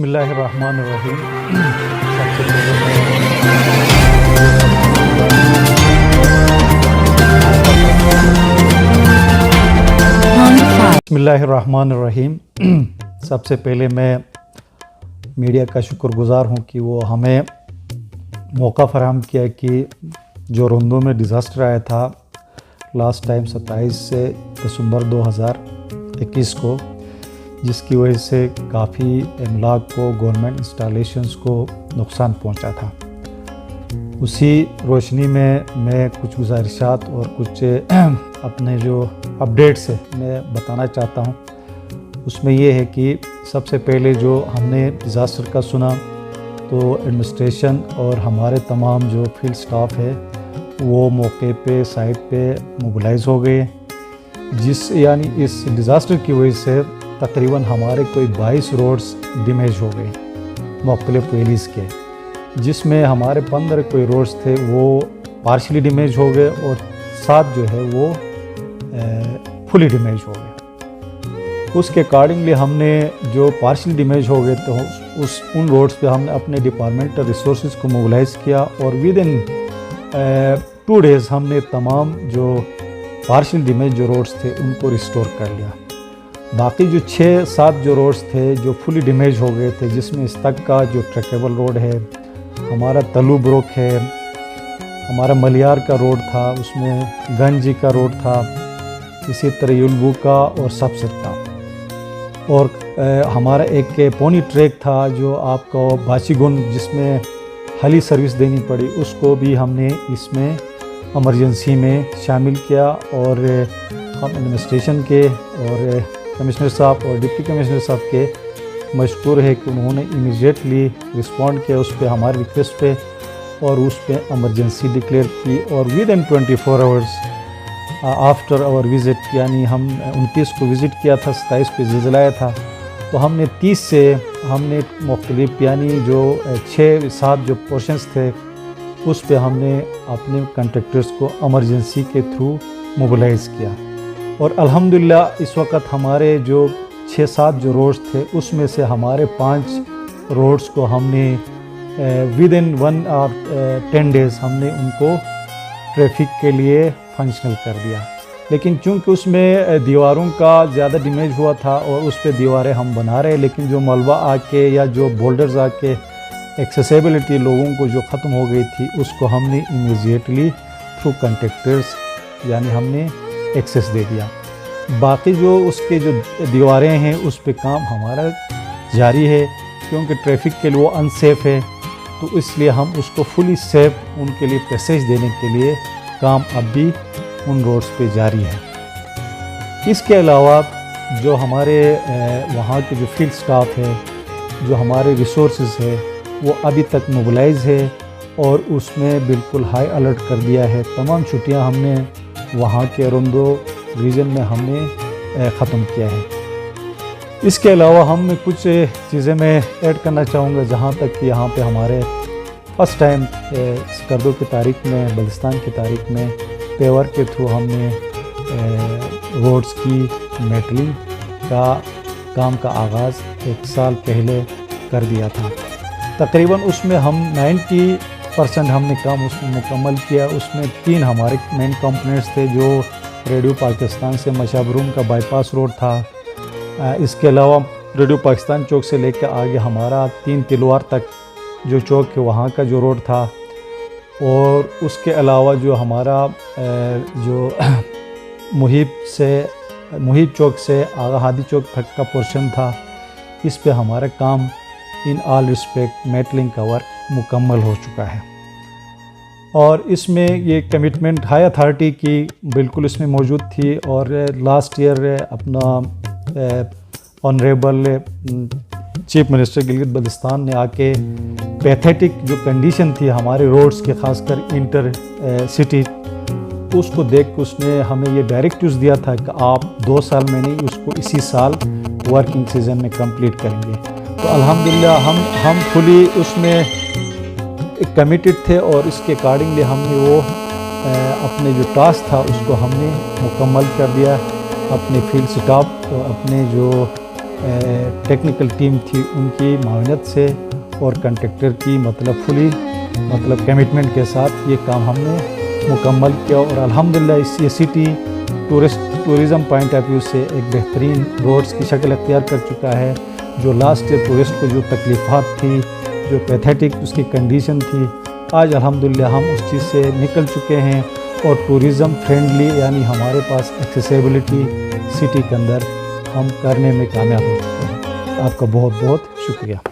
بسم اللہ الرحمن الرحیم۔ سب سے پہلے بسم اللہ الرحمن الرحیم سب سے پہلے میں میڈیا کا شکر گزار ہوں کہ وہ ہمیں موقع فراہم کیا کہ جو روندو میں ڈیزاسٹر آیا تھا لاسٹ ٹائم 27 دسمبر 2021 کو، جس کی وجہ سے کافی املاک کو، گورنمنٹ انسٹالیشنز کو نقصان پہنچا تھا، اسی روشنی میں کچھ گزارشات اور کچھ اپنے جو اپڈیٹس ہے میں بتانا چاہتا ہوں۔ اس میں یہ ہے کہ سب سے پہلے جو ہم نے ڈیزاسٹر کا سنا تو ایڈمنسٹریشن اور ہمارے تمام جو فیلڈ سٹاف ہے وہ موقع پہ سائٹ پہ موبلائز ہو گئے، یعنی اس ڈیزاسٹر کی وجہ سے تقریباً ہمارے کوئی 22 روڈز ڈیمیج ہو گئے مختلف ویلیز کے، جس میں ہمارے 15 کوئی روڈز تھے وہ پارشلی ڈیمیج ہو گئے اور 7 جو ہے وہ فلی ڈیمیج ہو گئے۔ اس کے اکارڈنگلی ہم نے جو پارشلی ڈیمیج ہو گئے تو ان روڈز پہ ہم نے اپنے ڈپارٹمنٹل ریسورسز کو موبلائز کیا اور ود ان 2 days ہم نے تمام جو پارشل ڈیمیج جو روڈز تھے ان کو ریسٹور کر لیا۔ باقی جو 6-7 جو روڈز تھے جو فلی ڈیمیج ہو گئے تھے، جس میں استک کا جو ٹریکیبل روڈ ہے، ہمارا تلو بروک ہے، ہمارا ملیار کا روڈ تھا، اس میں گنجی کا روڈ تھا، اسی طرح یلبو کا اور سبست کا، اور ہمارا ایک پونی ٹریک تھا جو آپ کو باچی گن جس میں ہیلی سروس دینی پڑی، اس کو بھی ہم نے اس میں ایمرجنسی میں شامل کیا، اور ہم ایڈمنسٹریشن کے اور کمشنر صاحب اور ڈپٹی کمشنر صاحب کے مشکور ہے کہ انہوں نے امیجیٹلی رسپونڈ کیا اس پہ، ہماری ریکویسٹ پہ، اور اس پہ ایمرجنسی ڈکلیئر کی، اور within 24 hours after hour visit, یعنی ہم 29 کو وزٹ کیا تھا، 27 پہ زلزلہ آیا تھا، تو ہم نے 30 سے ہم نے مختلف یعنی جو 6-7 جو پورشنز تھے اس پہ ہم نے اپنے کنٹریکٹرز کو ایمرجنسی کے تھرو موبلائز کیا، اور الحمدللہ اس وقت ہمارے جو 6-7 جو روڈز تھے اس میں سے ہمارے 5 روڈز کو ہم نے ود ان 1 or 10 days ہم نے ان کو ٹریفک کے لیے فنکشنل کر دیا۔ لیکن چونکہ اس میں دیواروں کا زیادہ ڈیمیج ہوا تھا اور اس پہ دیواریں ہم بنا رہے، لیکن جو ملبہ آ کے یا جو بولڈرز آ کے ایکسیسیبلٹی لوگوں کو جو ختم ہو گئی تھی اس کو ہم نے امیجیٹلی تھرو کنٹریکٹرز یعنی ہم نے ایکسیس دے دیا۔ باقی جو اس کے جو دیواریں ہیں اس پہ کام ہمارا جاری ہے، کیونکہ ٹریفک کے لیے وہ انسیف ہے، تو اس لیے ہم اس کو فلی سیف ان کے لیے پیسیج دینے کے لیے کام اب بھی ان روڈز پہ جاری ہے۔ اس کے علاوہ جو ہمارے وہاں کے جو فیلڈ سٹاف ہے، جو ہمارے ریسورسز ہے، وہ ابھی تک موبلائز ہے، اور اس میں بالکل ہائی الرٹ کر دیا ہے۔ تمام چھٹیاں ہم نے وہاں کے روندو ریجن میں ہم نے ختم کیا ہے۔ اس کے علاوہ ہم میں کچھ چیزیں میں ایڈ کرنا چاہوں گا، جہاں تک کہ یہاں پہ ہمارے فرسٹ ٹائم سکردو کی تاریخ میں، بلستان کی تاریخ میں پیور کے تھرو ہم نے روڈز کی میٹلنگ کا کام کا آغاز 1 سال پہلے کر دیا تھا۔ تقریباً اس میں ہم 90% ہم نے کام اس میں مکمل کیا۔ اس میں 3 ہمارے مین کمپوننٹس تھے، جو ریڈیو پاکستان سے مشابروم کا بائی پاس روڈ تھا، اس کے علاوہ ریڈیو پاکستان چوک سے لے کے آگے ہمارا 3 تلوار تک جو چوک ہے وہاں کا جو روڈ تھا، اور اس کے علاوہ جو ہمارا جو محیب چوک سے آغا ہادی چوک تک کا پورشن تھا، اس پہ ہمارا کام ان آل رسپیکٹ میٹلنگ کا ورک مکمل ہو چکا ہے۔ اور اس میں یہ کمٹمنٹ ہائی اتھارٹی کی بالکل اس میں موجود تھی، اور لاسٹ ایئر اپنا honourable chief minister Gilgit Baltistan نے آ کے پیتھیٹک جو کنڈیشن تھی ہمارے روڈز کے، خاص کر انٹر سٹی، اس کو دیکھ کے اس نے ہمیں یہ ڈائریکٹیوز دیا تھا کہ آپ 2 سال میں نہیں، اس کو اسی سال ورکنگ سیزن میں کمپلیٹ کریں گے۔ تو الحمدللہ ہم فلی اس میں کمیٹڈ تھے، اور اس کے اکارڈنگلی ہم نے وہ اپنے جو ٹاسک تھا اس کو ہم نے مکمل کر دیا۔ اپنے فیلڈ سٹاف کو، اپنے جو ٹیکنیکل ٹیم تھی ان کی معاونت سے اور کنٹریکٹر کی مطلب کمٹمنٹ کے ساتھ یہ کام ہم نے مکمل کیا، اور الحمدللہ یہ city tourism point of view سے ایک بہترین روڈز کی شکل اختیار کر چکا ہے۔ جو لاسٹ ٹورسٹ کو جو تکلیفات تھی، جو پیتھیٹک اس کی کنڈیشن تھی، آج الحمدللہ ہم اس چیز سے نکل چکے ہیں اور ٹورزم فرینڈلی یعنی ہمارے پاس ایکسیسیبلٹی سٹی کے اندر ہم کرنے میں کامیاب ہو چکے ہیں۔ آپ کا بہت بہت شکریہ۔